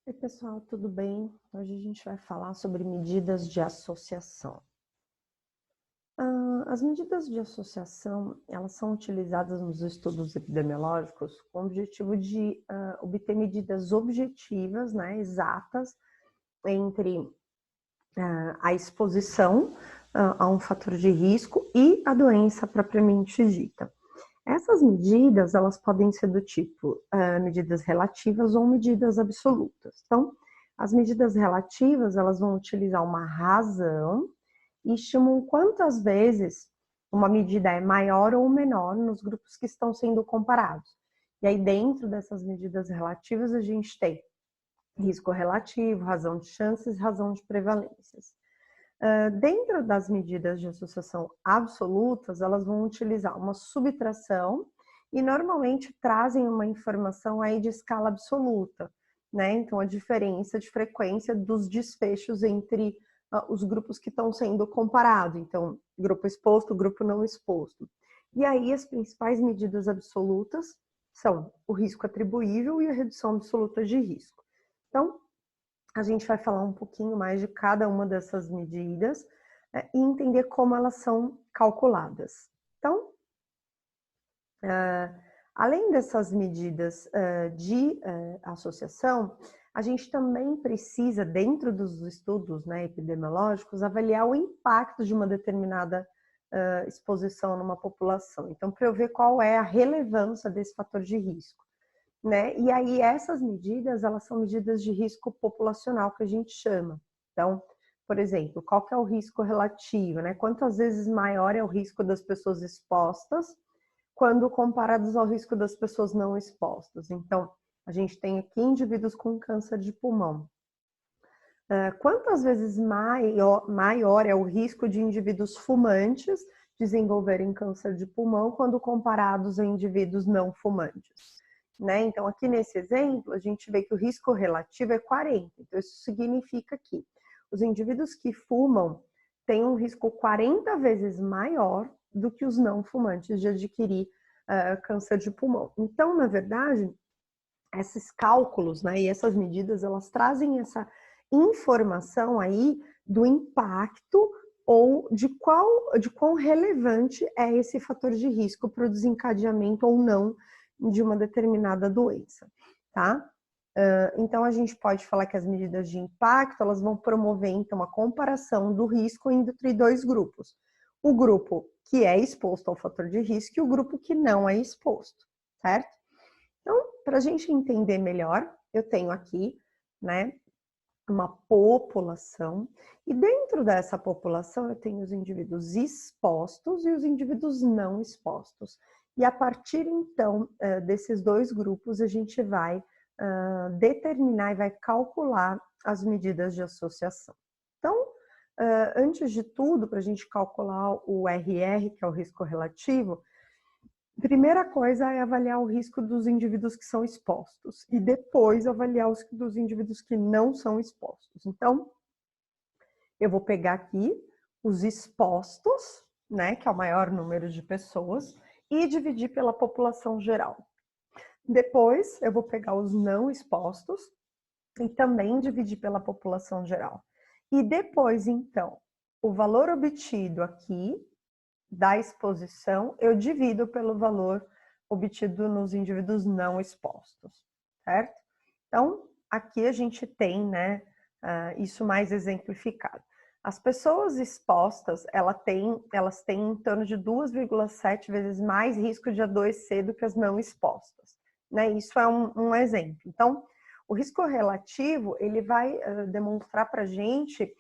Oi, pessoal, tudo bem? Hoje a gente vai falar sobre medidas de associação. As medidas de associação, elas são utilizadas nos estudos epidemiológicos com o objetivo de obter medidas objetivas, né, exatas, entre a exposição a um fator de risco e a doença propriamente dita. Essas medidas, elas podem ser do tipo medidas relativas ou medidas absolutas. Então, as medidas relativas, elas vão utilizar uma razão e estimam quantas vezes uma medida é maior ou menor nos grupos que estão sendo comparados. E aí, dentro dessas medidas relativas, a gente tem risco relativo, razão de chances, razão de prevalências. Dentro das medidas de associação absolutas, elas vão utilizar uma subtração e normalmente trazem uma informação aí de escala absoluta, né? Então, a diferença de frequência dos desfechos entre os grupos que estão sendo comparados. Então, grupo exposto, grupo não exposto. E aí, as principais medidas absolutas são o risco atribuível e a redução absoluta de risco. Então, a gente vai falar um pouquinho mais de cada uma dessas medidas e entender como elas são calculadas. Então, além dessas medidas de associação, a gente também precisa, dentro dos estudos, né, epidemiológicos, avaliar o impacto de uma determinada exposição numa população. Então, para eu ver qual é a relevância desse fator de risco. Né? E aí essas medidas, elas são medidas de risco populacional que a gente chama. Então, por exemplo, qual que é o risco relativo, né? Quantas vezes maior é o risco das pessoas expostas quando comparados ao risco das pessoas não expostas? Então, a gente tem aqui indivíduos com câncer de pulmão. Quantas vezes maior é o risco de indivíduos fumantes desenvolverem câncer de pulmão quando comparados a indivíduos não fumantes? Né? Então, aqui nesse exemplo, a gente vê que o risco relativo é 40. Então, isso significa que os indivíduos que fumam têm um risco 40 vezes maior do que os não fumantes de adquirir câncer de pulmão. Então, na verdade, esses cálculos, né, e essas medidas, elas trazem essa informação aí do impacto ou de quão relevante é esse fator de risco para o desencadeamento ou não de uma determinada doença, tá? Então, a gente pode falar que as medidas de impacto, elas vão promover, então, a comparação do risco entre dois grupos. O grupo que é exposto ao fator de risco e o grupo que não é exposto, certo? Então, para a gente entender melhor, eu tenho aqui, né, uma população, e dentro dessa população eu tenho os indivíduos expostos e os indivíduos não expostos. E a partir, então, desses dois grupos, a gente vai determinar e vai calcular as medidas de associação. Então, antes de tudo, para a gente calcular o RR, que é o risco relativo, primeira coisa é avaliar o risco dos indivíduos que são expostos e depois avaliar os dos indivíduos que não são expostos. Então, eu vou pegar aqui os expostos, né, que é o maior número de pessoas, e dividir pela população geral. Depois, eu vou pegar os não expostos e também dividir pela população geral. E depois, então, o valor obtido aqui da exposição, eu divido pelo valor obtido nos indivíduos não expostos, certo? Então, aqui a gente tem, né, isso mais exemplificado. As pessoas expostas, elas têm em torno de 2,7 vezes mais risco de adoecer do que as não expostas, né? Isso é um exemplo. Então, o risco relativo, ele vai demonstrar para a gente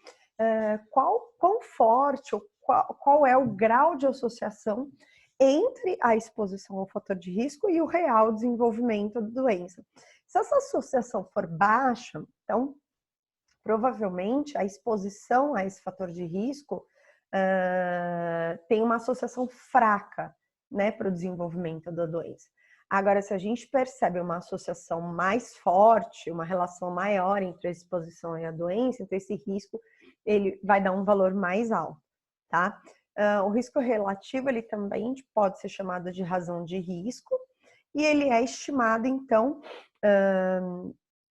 quão forte ou qual é o grau de associação entre a exposição ao fator de risco e o real desenvolvimento da doença. Se essa associação for baixa, então, provavelmente a exposição a esse fator de risco tem uma associação fraca, né, para o desenvolvimento da doença. Agora, se a gente percebe uma associação mais forte, uma relação maior entre a exposição e a doença, então esse risco ele vai dar um valor mais alto, tá? O risco relativo, ele também pode ser chamado de razão de risco, e ele é estimado, então,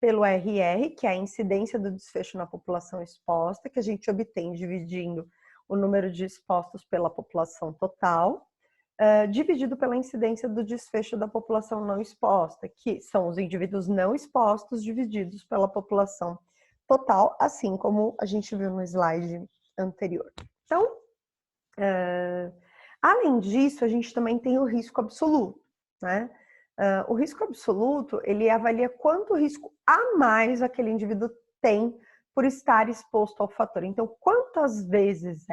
pelo RR, que é a incidência do desfecho na população exposta, que a gente obtém dividindo o número de expostos pela população total, dividido pela incidência do desfecho da população não exposta, que são os indivíduos não expostos divididos pela população total, assim como a gente viu no slide anterior. Então, além disso, a gente também tem o risco absoluto, né? O risco absoluto, ele avalia quanto risco a mais aquele indivíduo tem por estar exposto ao fator. Então, quantas vezes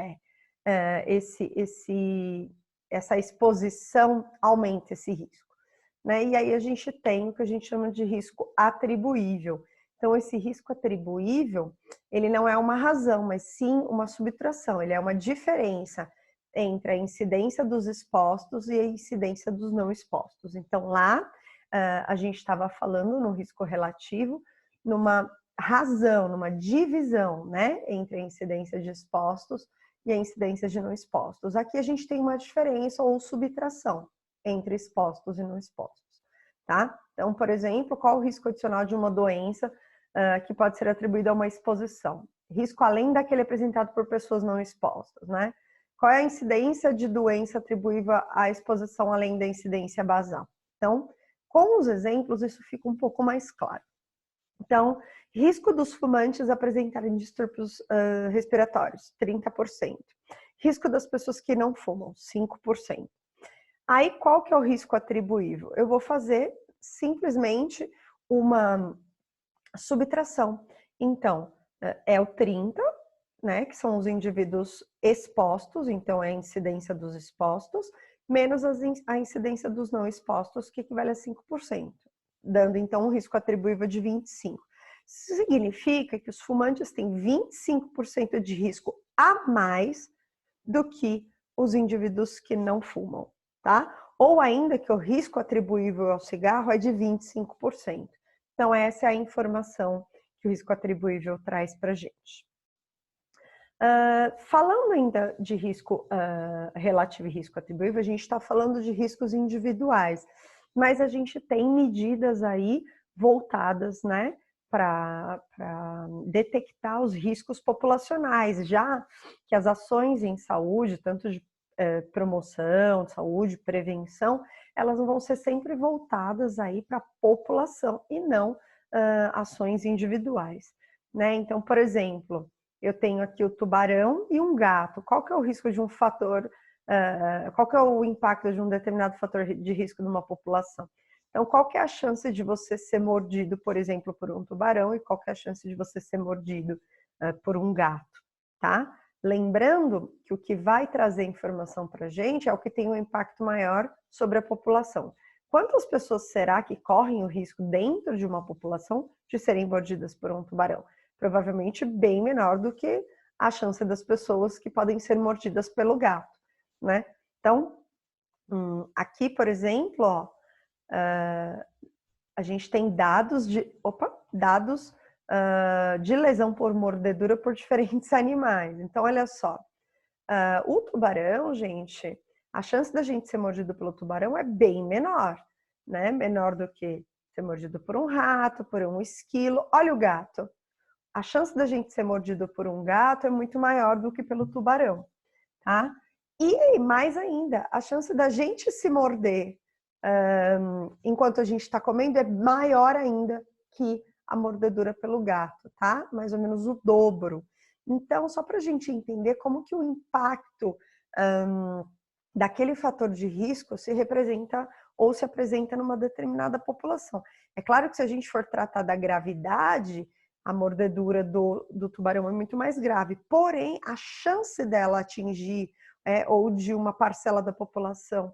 essa exposição aumenta esse risco, né? E aí a gente tem o que a gente chama de risco atribuível. Então, esse risco atribuível, ele não é uma razão, mas sim uma subtração, ele é uma diferença entre a incidência dos expostos e a incidência dos não expostos. Então, lá, a gente estava falando no risco relativo, numa razão, numa divisão, né, entre a incidência de expostos e a incidência de não expostos. Aqui a gente tem uma diferença ou subtração entre expostos e não expostos, tá? Então, por exemplo, qual o risco adicional de uma doença que pode ser atribuída a uma exposição? Risco além daquele apresentado por pessoas não expostas, né? Qual é a incidência de doença atribuível à exposição além da incidência basal? Então, com os exemplos, isso fica um pouco mais claro. Então, risco dos fumantes apresentarem distúrbios respiratórios, 30%. Risco das pessoas que não fumam, 5%. Aí, qual que é o risco atribuível? Eu vou fazer simplesmente uma subtração. Então, é o 30%, né, que são os indivíduos expostos, então é a incidência dos expostos, menos a incidência dos não expostos, que equivale a 5%, dando então um risco atribuível de 25%. Isso significa que os fumantes têm 25% de risco a mais do que os indivíduos que não fumam, tá? Ou ainda que o risco atribuível ao cigarro é de 25%. Então, essa é a informação que o risco atribuível traz para a gente. Falando ainda de risco relativo e risco atribuível, a gente está falando de riscos individuais, mas a gente tem medidas aí voltadas, né, para detectar os riscos populacionais, já que as ações em saúde, tanto de promoção, de saúde, prevenção, elas vão ser sempre voltadas aí para a população e não ações individuais, né? Então, por exemplo, eu tenho aqui o tubarão e um gato. Qual que é o risco de um fator, qual que é o impacto de um determinado fator de risco numa população? Então, qual que é a chance de você ser mordido, por exemplo, por um tubarão e qual que é a chance de você ser mordido por um gato, tá? Lembrando que o que vai trazer informação para a gente é o que tem um impacto maior sobre a população. Quantas pessoas será que correm o risco dentro de uma população de serem mordidas por um tubarão? Provavelmente bem menor do que a chance das pessoas que podem ser mordidas pelo gato, né? Então, aqui, por exemplo, ó, a gente tem dados de lesão por mordedura por diferentes animais. Então, olha só, o tubarão, gente, a chance da gente ser mordido pelo tubarão é bem menor, né? Menor do que ser mordido por um rato, por um esquilo. Olha o gato. A chance da gente ser mordido por um gato é muito maior do que pelo tubarão, tá? E mais ainda, a chance da gente se morder enquanto a gente está comendo é maior ainda que a mordedura pelo gato, tá? Mais ou menos o dobro. Então, só para a gente entender como que o impacto daquele fator de risco se representa ou se apresenta numa determinada população. É claro que se a gente for tratar da gravidade, a mordedura do tubarão é muito mais grave, porém a chance dela atingir ou de uma parcela da população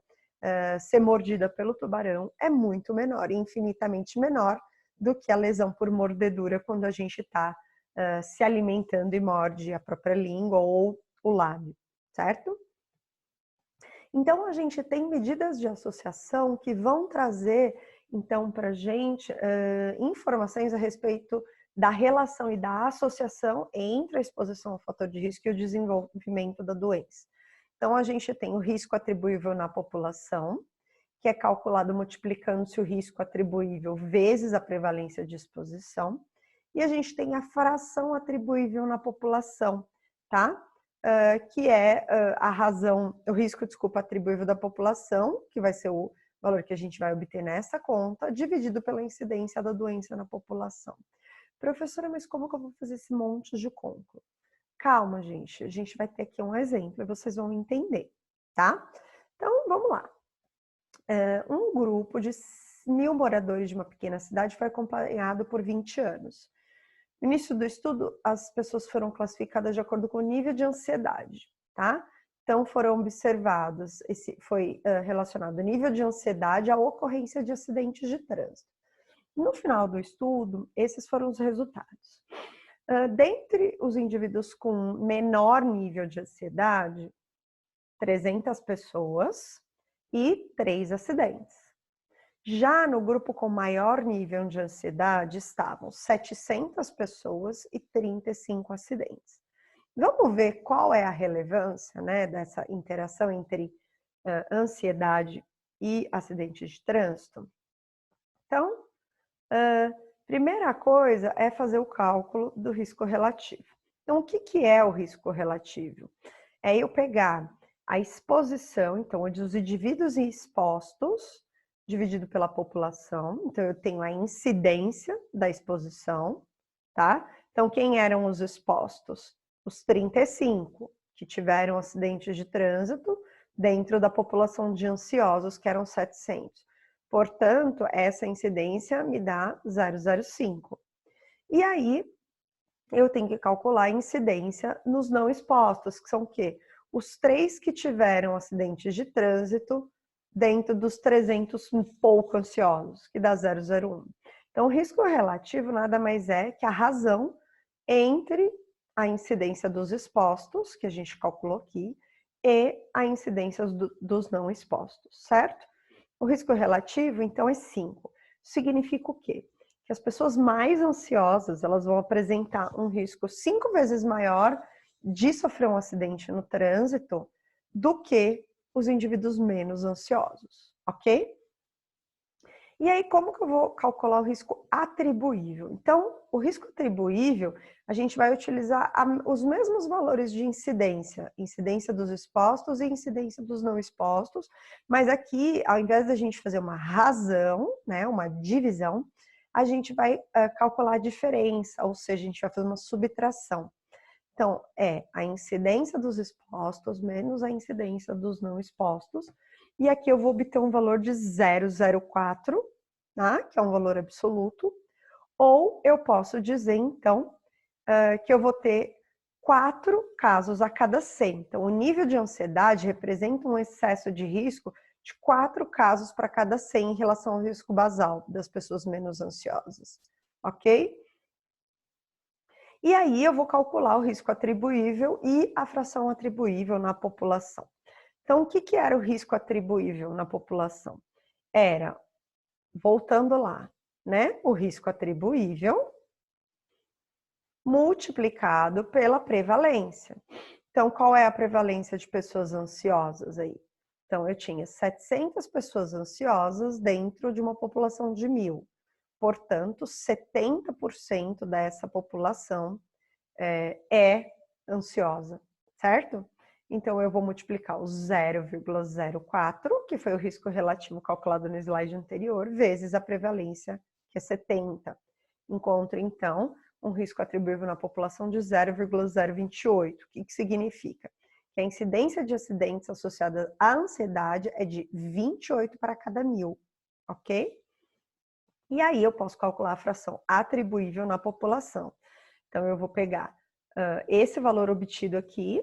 ser mordida pelo tubarão é muito menor, infinitamente menor do que a lesão por mordedura quando a gente está se alimentando e morde a própria língua ou o lábio, certo? Então a gente tem medidas de associação que vão trazer então para a gente informações a respeito da relação e da associação entre a exposição ao fator de risco e o desenvolvimento da doença. Então, a gente tem o risco atribuível na população que é calculado multiplicando-se o risco atribuível vezes a prevalência de exposição. E a gente tem a fração atribuível na população, tá? Que é a razão, o risco, desculpa, atribuível da população, que vai ser o valor que a gente vai obter nessa conta, dividido pela incidência da doença na população. Professora, mas como que eu vou fazer esse monte de cálculo? Calma, gente, a gente vai ter aqui um exemplo e vocês vão entender, tá? Então, vamos lá. Um grupo de 1.000 moradores de uma pequena cidade foi acompanhado por 20 anos. No início do estudo, as pessoas foram classificadas de acordo com o nível de ansiedade, tá? Então, foram observados, foi relacionado o nível de ansiedade à ocorrência de acidentes de trânsito. No final do estudo, esses foram os resultados. Dentre os indivíduos com menor nível de ansiedade, 300 pessoas e 3 acidentes. Já no grupo com maior nível de ansiedade estavam 700 pessoas e 35 acidentes. Vamos ver qual é a relevância, né, dessa interação entre ansiedade e acidentes de trânsito? Então, primeira coisa é fazer o cálculo do risco relativo. Então, o que é o risco relativo? É eu pegar a exposição, então, os indivíduos expostos, dividido pela população. Então, eu tenho a incidência da exposição, tá? Então, quem eram os expostos? Os 35, que tiveram acidentes de trânsito dentro da população de ansiosos, que eram 700. Portanto, essa incidência me dá 0,05. E aí, eu tenho que calcular a incidência nos não expostos, que são o quê? Os 3 que tiveram acidentes de trânsito dentro dos 300 pouco ansiosos, que dá 0,01. Então, o risco relativo nada mais é que a razão entre a incidência dos expostos, que a gente calculou aqui, e a incidência dos não expostos, certo? O risco relativo, então, é 5. Significa o quê? Que as pessoas mais ansiosas, elas vão apresentar um risco 5 vezes maior de sofrer um acidente no trânsito do que os indivíduos menos ansiosos, ok? E aí, como que eu vou calcular o risco atribuível? Então, o risco atribuível, a gente vai utilizar os mesmos valores de incidência, incidência dos expostos e incidência dos não expostos, mas aqui, ao invés da gente fazer uma razão, né, uma divisão, a gente vai calcular a diferença, ou seja, a gente vai fazer uma subtração. Então, é a incidência dos expostos menos a incidência dos não expostos. E aqui eu vou obter um valor de 0,04, tá? Que é um valor absoluto. Ou eu posso dizer, então, que eu vou ter 4 casos a cada 100. Então, o nível de ansiedade representa um excesso de risco de 4 casos para cada 100 em relação ao risco basal das pessoas menos ansiosas. Ok? E aí eu vou calcular o risco atribuível e a fração atribuível na população. Então, o que era o risco atribuível na população? Era, voltando lá, né? O risco atribuível multiplicado pela prevalência. Então, qual é a prevalência de pessoas ansiosas aí? Então, eu tinha 700 pessoas ansiosas dentro de uma população de 1.000. Portanto, 70% dessa população é ansiosa, certo? Então, eu vou multiplicar o 0,04, que foi o risco relativo calculado no slide anterior, vezes a prevalência, que é 70. Encontro, então, um risco atribuível na população de 0,028. O que significa? Que a incidência de acidentes associada à ansiedade é de 28 para cada 1.000, ok? E aí eu posso calcular a fração atribuível na população. Então, eu vou pegar esse valor obtido aqui,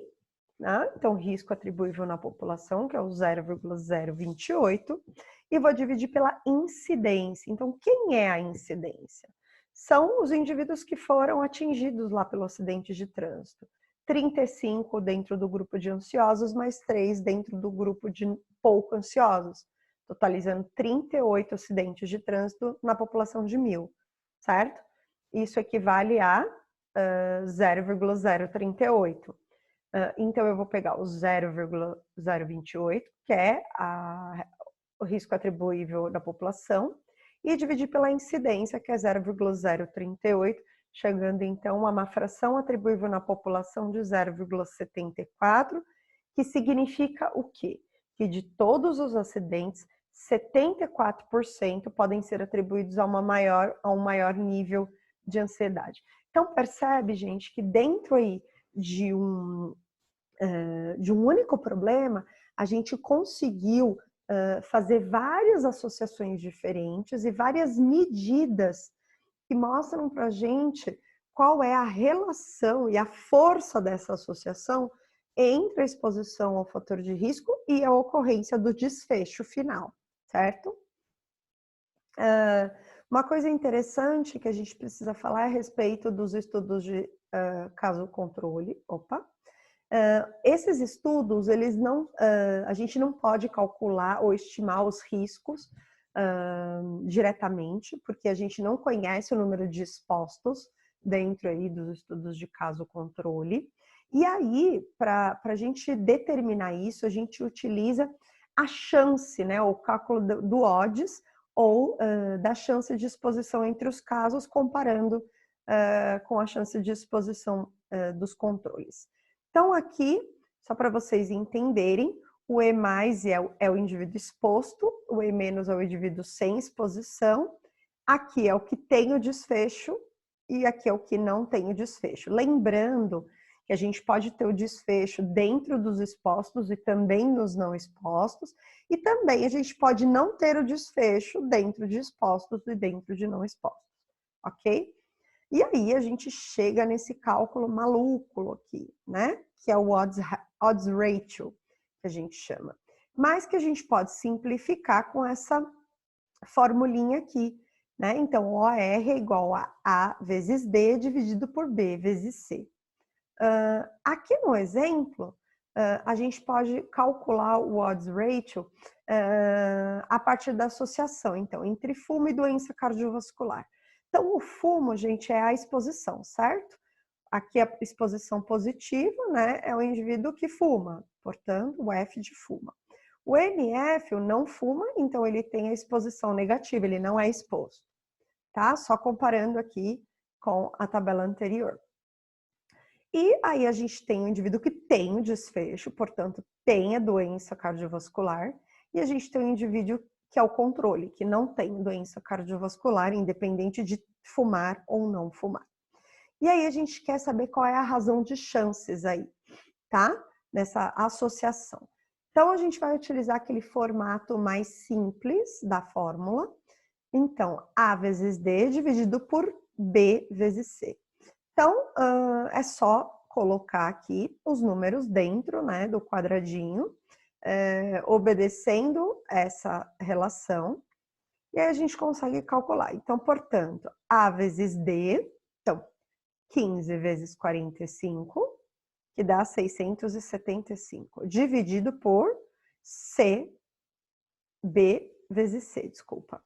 né? Então, risco atribuível na população, que é o 0,028, e vou dividir pela incidência. Então, quem é a incidência? São os indivíduos que foram atingidos lá pelo acidente de trânsito. 35 dentro do grupo de ansiosos, mais 3 dentro do grupo de pouco ansiosos, totalizando 38 acidentes de trânsito na população de 1.000, certo? Isso equivale a 0,038. Então, eu vou pegar o 0,028, que é o risco atribuível da população, e dividir pela incidência, que é 0,038, chegando então a uma fração atribuível na população de 0,74, que significa o quê? Que de todos os acidentes, 74% podem ser atribuídos a um maior nível de ansiedade. Então percebe, gente, que dentro aí de um único problema, a gente conseguiu fazer várias associações diferentes e várias medidas que mostram para a gente qual é a relação e a força dessa associação entre a exposição ao fator de risco e a ocorrência do desfecho final, certo? Uma coisa interessante que a gente precisa falar é a respeito dos estudos de caso controle. Esses estudos, a gente não pode calcular ou estimar os riscos diretamente, porque a gente não conhece o número de expostos dentro aí dos estudos de caso controle. E aí, para a gente determinar isso, a gente utiliza a chance, né, o cálculo do odds, ou da chance de exposição entre os casos, comparando com a chance de exposição dos controles. Então, aqui, só para vocês entenderem, o E mais é o indivíduo exposto, o E menos é o indivíduo sem exposição, aqui é o que tem o desfecho e aqui é o que não tem o desfecho. Lembrando que a gente pode ter o desfecho dentro dos expostos e também nos não expostos, e também a gente pode não ter o desfecho dentro de expostos e dentro de não expostos, ok? E aí a gente chega nesse cálculo maluco aqui, né? Que é o odds ratio, que a gente chama. Mas que a gente pode simplificar com essa formulinha aqui, né? Então, OR é igual a A vezes D dividido por B vezes C. Aqui no exemplo, a gente pode calcular o odds ratio a partir da associação, então, entre fumo e doença cardiovascular. Então, o fumo, gente, é a exposição, certo? Aqui a exposição positiva, né, é o indivíduo que fuma, portanto, o F de fuma. O NF, o não fuma, então ele tem a exposição negativa, ele não é exposto, tá? Só comparando aqui com a tabela anterior. E aí a gente tem o indivíduo que tem o desfecho, portanto, tem a doença cardiovascular, e a gente tem o indivíduo que é o controle, que não tem doença cardiovascular, independente de fumar ou não fumar. E aí a gente quer saber qual é a razão de chances aí, tá? Nessa associação. Então, a gente vai utilizar aquele formato mais simples da fórmula. Então, A vezes D dividido por B vezes C. Então, é só colocar aqui os números dentro, né, do quadradinho, obedecendo essa relação, e aí a gente consegue calcular. Então, portanto, A vezes D, então, 15 vezes 45, que dá 675, dividido por C, B vezes C, desculpa,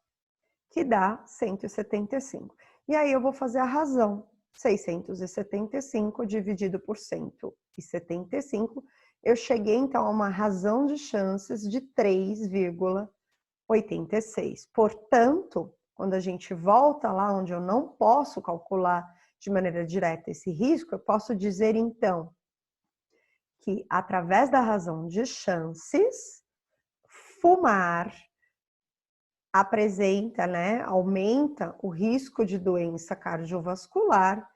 que dá 175. E aí eu vou fazer a razão. 675 dividido por 175, eu cheguei então a uma razão de chances de 3,86. Portanto, quando a gente volta lá onde eu não posso calcular de maneira direta esse risco, eu posso dizer então que através da razão de chances, fumar apresenta, né, aumenta o risco de doença cardiovascular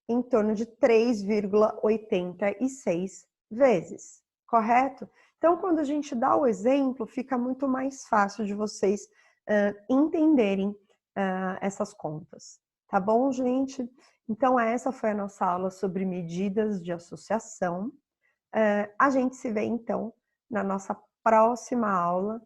em torno de 3,86 vezes, correto? Então, quando a gente dá o exemplo, fica muito mais fácil de vocês entenderem essas contas, tá bom, gente? Então, essa foi a nossa aula sobre medidas de associação. A gente se vê, então, na nossa próxima aula